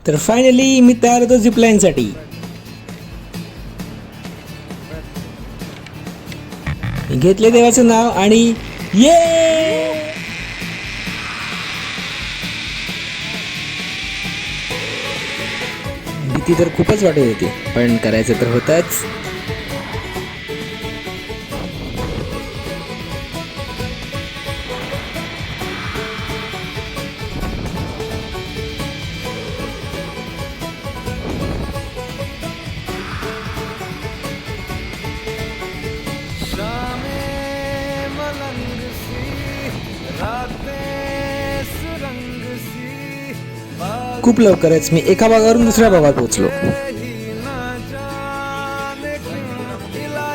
तर फायनली मी तयार होतो झिपलाईनसाठी. घेतले देवाचं नाव आणि ये. भीती तर खूपच वाटत होती, पण करायचं तर होतंच. खूप लवकरच मी एका भागावरून दुसऱ्या भागात पोहोचलो.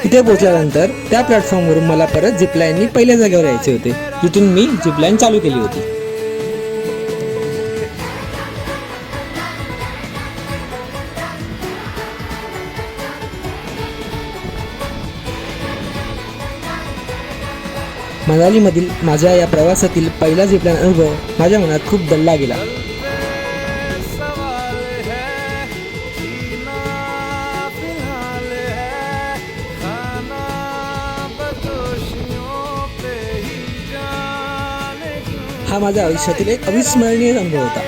इथे पोहोचल्यानंतर त्या प्लॅटफॉर्मवरून मला परत झिपलाईननी पहिल्या जागेवर यायचे होते, जिथून मी झिपलाईन चालू केली होती. मनालीमधील माझ्या या प्रवासातील पहिला झिपलाईन अनुभव माझ्या मनात खूप दडला गेला. हा माझ्या आयुष्यातील एक अविस्मरणीय अनुभव होता.